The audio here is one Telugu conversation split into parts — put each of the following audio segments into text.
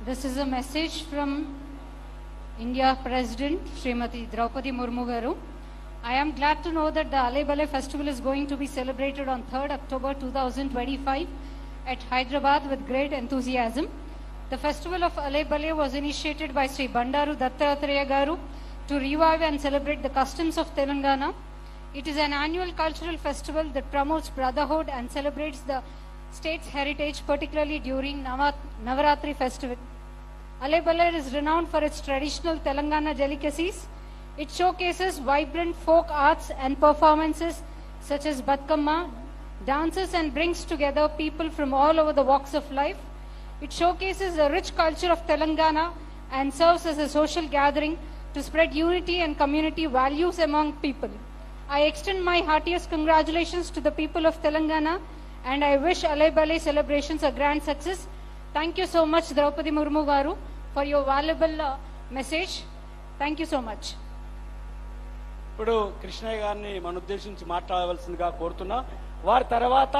This is a message from India President Srimati Draupadi Murmu garu. I am glad to know that the Alai Balai festival is going to be celebrated on 3rd October 2025 at Hyderabad with great enthusiasm. The festival of Alai Balai was initiated by Sri Bandaru Dattatreya garu to revive and celebrate the customs of Telangana. It is an annual cultural festival that promotes brotherhood and celebrates the state's heritage, particularly during Navaratri festival. Alai Balai is renowned for its traditional Telangana delicacies. It showcases vibrant folk arts and performances such as Batkamma, dances, and brings together people from all over the walks of life. It showcases the rich culture of Telangana and serves as a social gathering to spread unity and community values among people. I extend my heartiest congratulations to the people of Telangana and I wish Alai Balai celebrations a grand success. Thank you so much, Draupadi Murmu garu, for your valuable message. Thank you so much. ఇప్పుడు కృష్ణయ్య గారిని మన ఉద్దేశించి మాట్లాడవలసిందిగా కోరుతున్నా. వారి తర్వాత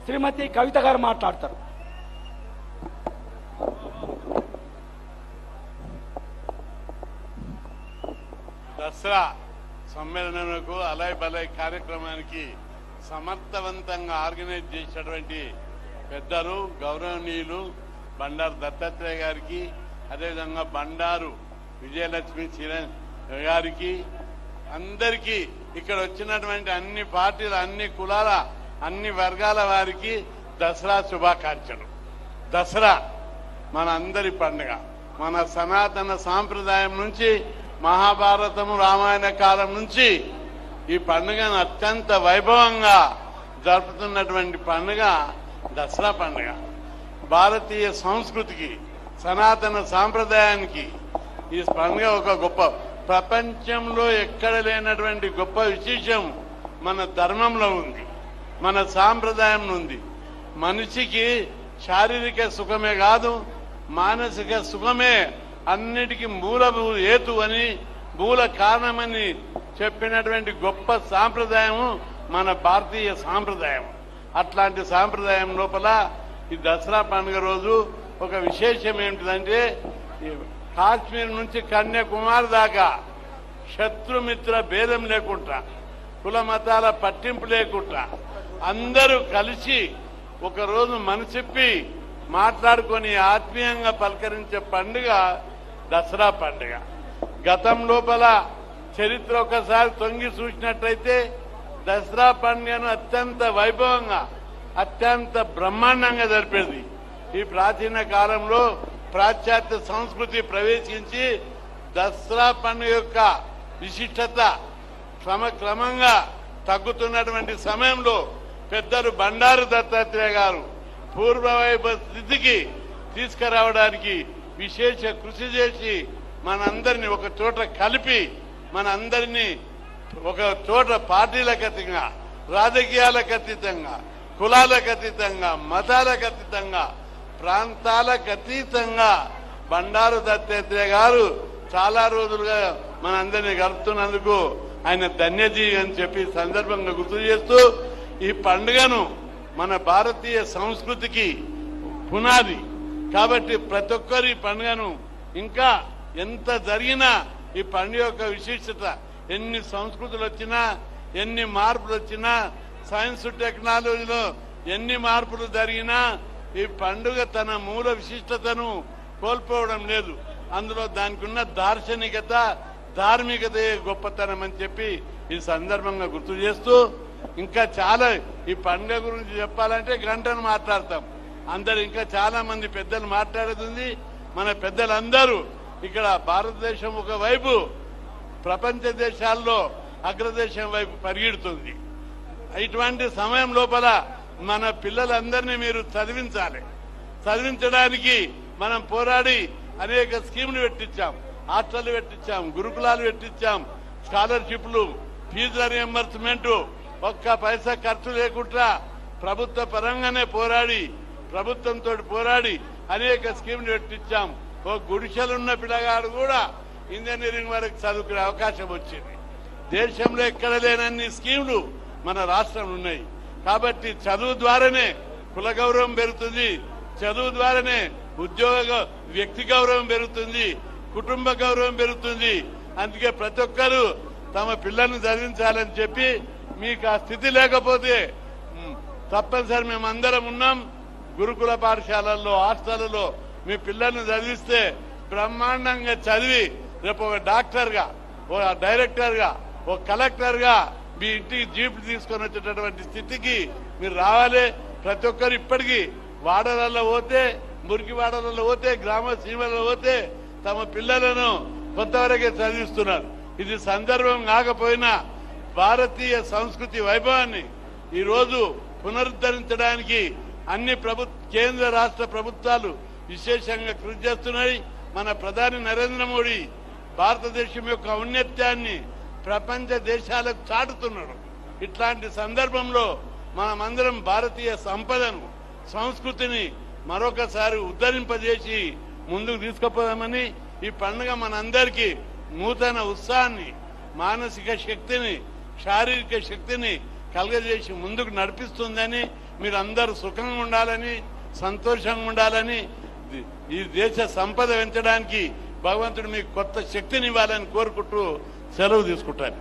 శ్రీమతి కవిత గారు మాట్లాడతారు. దసరా సమ్మేళనకు అలై బలై కార్యక్రమానికి సమర్థవంతంగా ఆర్గనైజ్ చేసినటువంటి పెద్దలు గౌరవనీయులు బండారు దత్తాత్రేయ గారికి, అదేవిధంగా బండారు విజయలక్ష్మి గారికి, అందరికీ ఇక్కడ వచ్చినటువంటి అన్ని పార్టీల, అన్ని కులాల, అన్ని వర్గాల వారికి దసరా శుభాకాంక్షలు. దసరా మన అందరి పండుగ. మన సనాతన సాంప్రదాయం నుంచి మహాభారతము రామాయణ కాలం నుంచి ఈ పండుగను అత్యంత వైభవంగా జరుపుతున్నటువంటి పండుగ దసరా పండుగ. భారతీయ సంస్కృతికి, సనాతన సాంప్రదాయానికి ఈ పండుగ ఒక గొప్ప, ప్రపంచంలో ఎక్కడ లేనటువంటి గొప్ప విశేషం మన ధర్మంలో ఉంది, మన సాంప్రదాయం ఉంది. మనిషికి శారీరక సుఖమే కాదు, మానసిక సుఖమే అన్నిటికీ మూల హేతు అని, మూల కారణమని చెప్పినటువంటి గొప్ప సాంప్రదాయము మన భారతీయ సాంప్రదాయం. అట్లాంటి సాంప్రదాయం లోపల ఈ దసరా పండుగ రోజు ఒక విశేషం ఏమిటంటే, కాశ్మీర్ నుంచి కన్యాకుమారి దాకా శత్రుమిత్ర భేదం లేకుండా, కుల మతాల పట్టింపు లేకుండా అందరూ కలిసి ఒకరోజు మనసిప్పి మాట్లాడుకొని ఆత్మీయంగా పలకరించే పండుగ దసరా పండుగ. గతం లోపల చరిత్ర ఒకసారి తొంగి చూసినట్లయితే దసరా పండుగను అత్యంత వైభవంగా, అత్యంత బ్రహ్మాండంగా జరిపేది. ఈ ప్రాచీన కాలంలో పాశ్చాత్య సంస్కృతి ప్రవేశించి దసరా పండుగ యొక్క విశిష్టత క్రమంగా తగ్గుతున్నటువంటి సమయంలో పెద్దలు బండారు దత్తాత్రేయ గారు పూర్వవైభవ స్థితికి తీసుకురావడానికి విశేష కృషి చేసి మనందరినీ ఒక చోట కలిపి, మనందరినీ ఒక చోట పార్టీలకు అతీతంగా, రాజకీయాలకు అతీతంగా, కులాలకు అతీతంగా, మతాలకు అతీతంగా, ప్రాంతాలకు అతీతంగా బండారు దత్తాత్రేయ గారు చాలా రోజులుగా మనందరినీ కలుపుతున్నందుకు ఆయన ధన్యజీవి అని చెప్పి సందర్భంగా గుర్తు చేస్తూ, ఈ పండుగను మన భారతీయ సంస్కృతికి పునాది కాబట్టి ప్రతి ఒక్కరు ఈ పండుగను, ఇంకా ఎంత జరిగినా ఈ పండుగ యొక్క విశిష్టత, ఎన్ని సంస్కృతులు వచ్చినా, ఎన్ని మార్పులు వచ్చినా, సైన్స్ టెక్నాలజీలో ఎన్ని మార్పులు జరిగినా ఈ పండుగ తన మూల విశిష్టతను కోల్పోవడం లేదు. అందులో దానికి ఉన్న దార్శనికత, ధార్మికత గొప్పతనం అని చెప్పి ఈ సందర్భంగా గుర్తు చేస్తూ, ఇంకా చాలా ఈ పండుగ గురించి చెప్పాలంటే గంటను మాట్లాడతాం. అందరు ఇంకా చాలా మంది పెద్దలు మాట్లాడుతుంది. మన పెద్దలందరూ ఇక్కడ భారతదేశం ఒకవైపు ప్రపంచ దేశాల్లో అగ్రదేశం వైపు పరిగెడుతుంది. ఇటువంటి సమయం లోపల మన పిల్లలందరినీ మీరు చదివించాలి. చదివించడానికి మనం పోరాడి అనేక స్కీములు పెట్టించాం, హాస్టళ్లు పెట్టించాం, గురుకులాలు పెట్టించాం, స్కాలర్షిప్లు, ఫీజుల రియంబర్స్మెంట్, ఒక్క పైసా ఖర్చు లేకుండా ప్రభుత్వ పరంగానే పోరాడి, ప్రభుత్వంతో పోరాడి అనేక స్కీములు పెట్టించాం. ఓ గుడిసెలున్న పిల్లగాడు కూడా ఇంజనీరింగ్ వరకు చదువుకునే అవకాశం వచ్చింది. దేశంలో ఎక్కడ లేనన్ని స్కీములు మన రాష్ట్రంలో ఉన్నాయి. కాబట్టి చదువు ద్వారానే కుల గౌరవం పెరుగుతుంది, చదువు ద్వారానే వ్యక్తి గౌరవం పెరుగుతుంది, కుటుంబ గౌరవం పెరుగుతుంది. అందుకే ప్రతి ఒక్కరూ తమ పిల్లల్ని చదివించాలని చెప్పి, మీకు ఆ స్థితి లేకపోతే తప్పనిసరి మేమందరం ఉన్నాం. గురుకుల పాఠశాలల్లో, హాస్టళ్లలో మీ పిల్లల్ని చదివిస్తే బ్రహ్మాండంగా చదివి రేపు ఒక డాక్టర్గా, ఒక డైరెక్టర్గా, ఒక కలెక్టర్గా మీ ఇంటికి జీపులు తీసుకొని వచ్చేటటువంటి స్థితికి మీరు రావాలి. ప్రతి ఒక్కరు ఇప్పటికీ వాడలలో పోతే, మురికి వాడలలో పోతే, గ్రామ సీమలలో పోతే తమ పిల్లలను కొంతవరకే చదివిస్తున్నారు. ఇది సందర్భం కాకపోయినా భారతీయ సంస్కృతి వైభవాన్ని ఈరోజు పునరుద్ధరించడానికి అన్ని కేంద్ర రాష్ట్ర ప్రభుత్వాలు విశేషంగా కృషి చేస్తున్నాయి. మన ప్రధాని నరేంద్ర మోడీ భారతదేశం యొక్క ఔన్నత్యాన్ని ప్రపంచ దేశాలకు చాటుతున్నాడు. ఇట్లాంటి సందర్భంలో మనమందరం భారతీయ సంపదను, సంస్కృతిని మరొకసారి ఉద్ధరింపజేసి ముందుకు తీసుకుపోదామని, ఈ పండుగ మనందరికీ నూతన ఉత్సాహాన్ని, మానసిక శక్తిని, శారీరక శక్తిని కలగజేసి ముందుకు నడిపిస్తుందని, మీరందరూ సుఖంగా ఉండాలని, సంతోషంగా ఉండాలని, ఈ దేశ సంపద పెంచడానికి భగవంతుడు మీకు కొత్త శక్తిని ఇవ్వాలని కోరుకుంటూ సెలవు తీసుకుంటాను.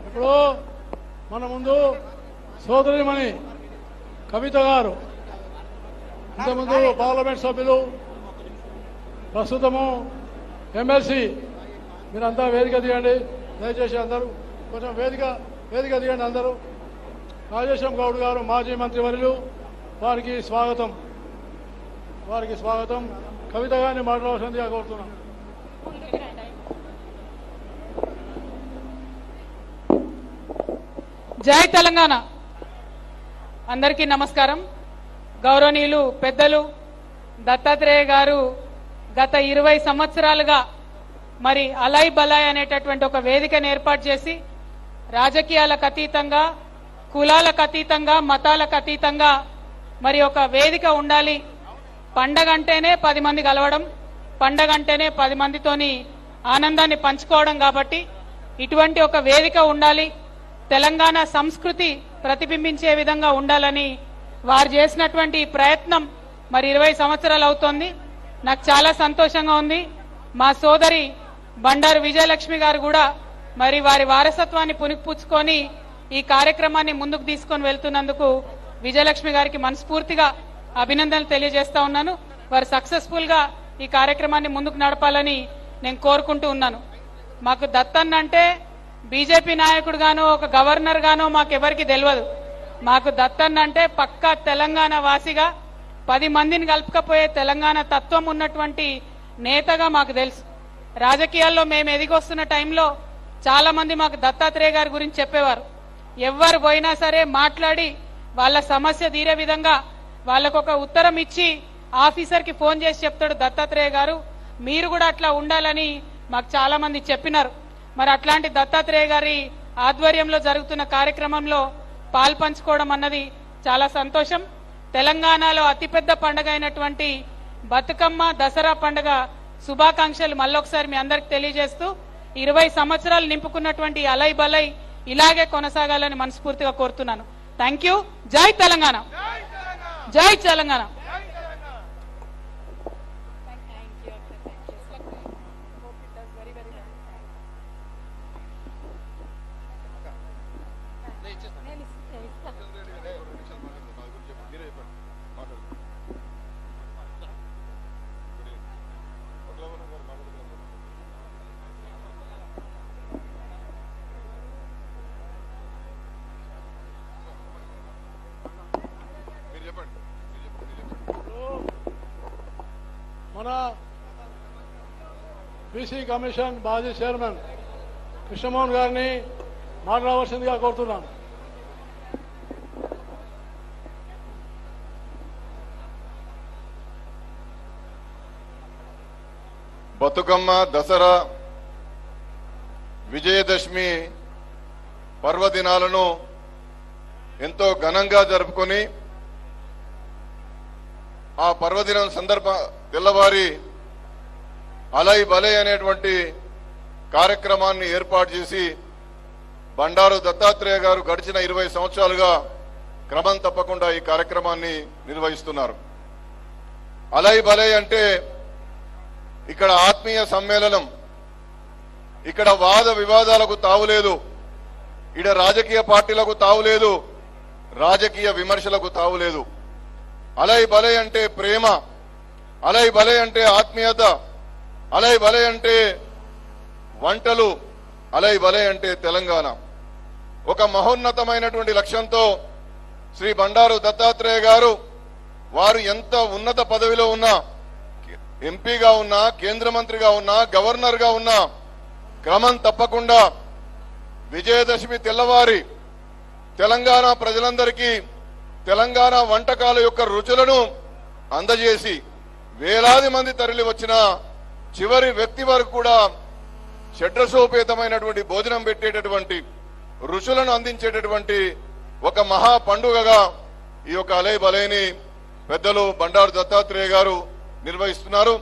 ఇప్పుడు మన ముందు సోదరిమణి కవిత గారు, ఇంతకుముందు పార్లమెంట్ సభ్యులు, ప్రస్తుతము ఎమ్మెల్సీ, మీరంతా వేదిక దిగండి దయచేసి. అందరూ కొంచెం వేదిక దిగండి అందరూ. రాజేశం గౌడ్ గారు మాజీ మంత్రివర్యులు, వారికి స్వాగతం. కవిత గారిని మాట్లాడాల్సిందిగా కోరుతున్నాం. జై తెలంగాణ. అందరికీ నమస్కారం. గౌరవనీయులు పెద్దలు దత్తాత్రేయ గారు గత 20 సంవత్సరాలుగా మరి అలై బలాయ్ అనేటటువంటి ఒక వేదికను ఏర్పాటు చేసి రాజకీయాలకు అతీతంగా, కులాలకు అతీతంగా, మతాలకు అతీతంగా మరి ఒక వేదిక ఉండాలి. పండగ అంటేనే 10 మంది కలవడం, పండగ అంటేనే 10 మందితోని ఆనందాన్ని పంచుకోవడం. కాబట్టి ఇటువంటి ఒక వేదిక ఉండాలి, తెలంగాణ సంస్కృతి ప్రతిబింబించే విధంగా ఉండాలని వారు చేసినటువంటి ప్రయత్నం మరి 20 సంవత్సరాలు అవుతోంది. నాకు చాలా సంతోషంగా ఉంది. మా సోదరి బండారు విజయలక్ష్మి గారు కూడా మరి వారి వారసత్వాన్ని పుణికిపుచ్చుకొని ఈ కార్యక్రమాన్ని ముందుకు తీసుకొని వెళ్తున్నందుకు విజయలక్ష్మి గారికి మనస్ఫూర్తిగా అభినందనలు తెలియజేస్తా ఉన్నాను. వారు సక్సెస్ఫుల్ గా ఈ కార్యక్రమాన్ని ముందుకు నడపాలని నేను కోరుకుంటూ ఉన్నాను. మాకు దత్తన్న అంటే బీజేపీ నాయకుడు గానో, ఒక గవర్నర్ గానో మాకెవరికి తెలియదు. మాకు దత్తన్న అంటే పక్కా తెలంగాణ వాసిగా, 10 మందిని కలుపుకపోయే తెలంగాణ తత్వం ఉన్నటువంటి నేతగా మాకు తెలుసు. రాజకీయాల్లో మేము ఎదిగొస్తున్న టైంలో చాలా మంది మాకు దత్తాత్రేయ గారి గురించి చెప్పేవారు. ఎవరు పోయినా సరే మాట్లాడి వాళ్ళ సమస్య తీరే విధంగా వాళ్ళకు ఒక ఉత్తరం ఇచ్చి ఆఫీసర్కి ఫోన్ చేసి చెప్తాడు దత్తాత్రేయ గారు, మీరు కూడా అట్లా ఉండాలని మాకు చాలా మంది చెప్పినారు. మరి అట్లాంటి దత్తాత్రేయ గారి ఆధ్వర్యంలో జరుగుతున్న కార్యక్రమంలో పాల్పంచుకోవడం అన్నది చాలా సంతోషం. తెలంగాణలో అతిపెద్ద పండుగ అయినటువంటి బతుకమ్మ, దసరా పండుగ శుభాకాంక్షలు మళ్ళొకసారి మీ అందరికి తెలియజేస్తూ 20 సంవత్సరాలు నింపుకున్నటువంటి అలై బలై ఇలాగే కొనసాగాలని మనస్ఫూర్తిగా కోరుతున్నాను. Thank you. జై తెలంగాణ. జై తెలంగాణ. మన బీసీ కమిషన్ మాజీ చైర్మన్ కృష్ణమోహన్ గారిని మాట్లాడవలసిందిగా కోరుతున్నాను. బతుకమ్మ, దసరా, విజయదశమి పర్వదినాలను ఎంతో ఘనంగా జరుపుకొని ఆ పర్వదినం తెల్లవారి అలై బలై అనేటువంటి కార్యక్రమాన్ని ఏర్పాటు చేసి బండారు దత్తాత్రేయ గారు గడిచిన 20 సంవత్సరాలుగా క్రమం తప్పకుండా ఈ కార్యక్రమాన్ని నిర్వహిస్తున్నారు. అలై బలై అంటే ఇక్కడ ఆత్మీయ సమ్మేళనం, ఇక్కడ వాద వివాదాలకు తావులేదు, ఇక్కడ రాజకీయ పార్టీలకు తావులేదు, రాజకీయ విమర్శలకు తావులేదు. అలై బలై అంటే ప్రేమ, అలై బలై అంటే ఆత్మీయత, అలై బలై అంటే వంటలు, అలై బలై అంటే తెలంగాణ. ఒక మహోన్నతమైనటువంటి లక్ష్యంతో శ్రీ బండారు దత్తాత్రేయ గారు వారు ఎంత ఉన్నత పదవిలో ఉన్నా, ఎంపీగా ఉన్నా, కేంద్ర మంత్రిగా ఉన్నా, గవర్నర్గా ఉన్నా, క్రమం తప్పకుండా విజయదశమి తెల్లవారి తెలంగాణ ప్రజలందరికీ తెలంగాణ వంటకాల యొక్క రుచులను అందజేసి వేలాది మంది తరలి వచ్చిన చివరి వ్యక్తి వరకు కూడా షడ్రసోపేతమైనటువంటి భోజనం పెట్టేటటువంటి రుచులను అందించేటటువంటి ఒక మహా పండుగగా ఈ యొక్క అలై బలైని పెద్దలు బండారు దత్తాత్రేయ గారు నిర్వహిస్తున్నారు.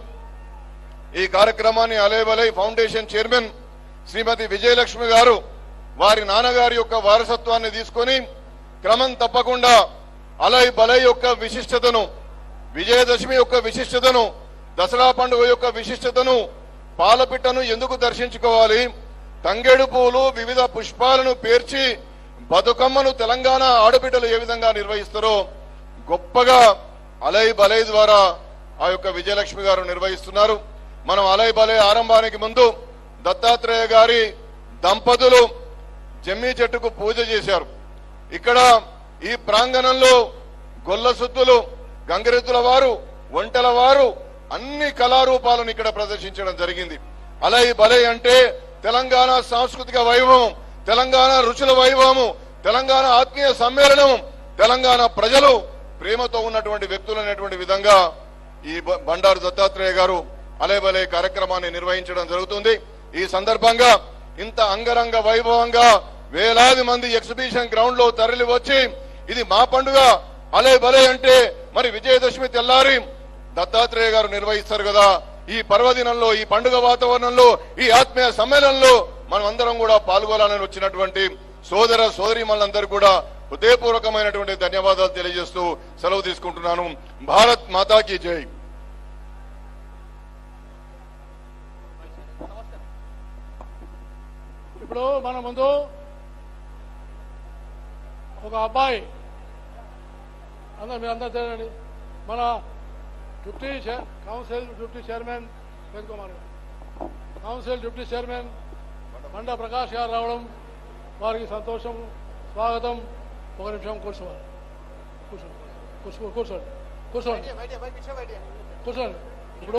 ఈ కార్యక్రమాన్ని అలై బలై ఫౌండేషన్ చైర్మన్ శ్రీమతి విజయలక్ష్మి గారు వారి నాన్నగారి యొక్క వారసత్వాన్ని తీసుకొని క్రమం తప్పకుండా అలై బలై యొక్క విశిష్టతను, విజయదశమి యొక్క విశిష్టతను, దసరా పండుగ యొక్క విశిష్టతను, పాలపిట్టను ఎందుకు దర్శించుకోవాలి, తంగేడు పూలు వివిధ పుష్పాలను పేర్చి బతుకమ్మను తెలంగాణ ఆడబిడ్డలు ఏ విధంగా నిర్వహిస్తారో గొప్పగా అలై బలై ద్వారా ఆ యొక్క విజయలక్ష్మి గారు నిర్వహిస్తున్నారు. మనం అలై బలై ఆరంభానికి ముందు దత్తాత్రేయ గారి దంపతులు జమ్మి చెట్టుకు పూజ చేశారు. ఇక్కడ ఈ ప్రాంగణంలో గొల్ల సుత్తులు, గంగిరెద్దుల వారు, ఒంటెల వారు అన్ని కళారూపాలను ఇక్కడ ప్రదర్శించడం జరిగింది. అలై బలై అంటే తెలంగాణ సాంస్కృతిక వైభవం, తెలంగాణ రుచుల వైభవము, తెలంగాణ ఆత్మీయ సమ్మేళనం, తెలంగాణ ప్రజలు ప్రేమతో ఉన్నటువంటి వ్యక్తులు అనేటువంటి విధంగా ఈ బండారు దత్తాత్రేయ గారు అలై బలై కార్యక్రమాన్ని నిర్వహించడం జరుగుతుంది. ఈ సందర్భంగా ఇంత అంగరంగ వైభవంగా వేలాది మంది ఎగ్జిబిషన్ గ్రౌండ్ లో తరలి వచ్చి ఇది మా పండుగ అలై బలై అంటే మరి విజయదశమి తెల్లారి దత్తాత్రేయ గారు నిర్వహిస్తారు కదా, ఈ పర్వదినంలో, ఈ పండుగ వాతావరణంలో, ఈ ఆత్మీయ సమ్మేళనంలో మనం అందరం కూడా పాల్గొనాలని వచ్చినటువంటి సోదర సోదరీమణులందరూ కూడా హృదయపూర్వకమైనటువంటి ధన్యవాదాలు తెలియజేస్తూ సెలవు తీసుకుంటున్నాను. భారత్ మాతాకి జై. ఇప్పుడు మన ముందు ఒక అబ్బాయి, మీరందరూ తెలియండి, మన కౌన్సిల్ డిప్యూటీ చైర్మన్ వేణుకుమార్ గారు, కౌన్సిల్ డిప్యూటీ చైర్మన్ బండా ప్రకాష్ గారు రావడం వారికి సంతోషం, స్వాగతం. ఒక నిమిషం కూర్చోవాలి, కూర్చోండి కూర్చోండి కూర్చోండి కూర్చోండి.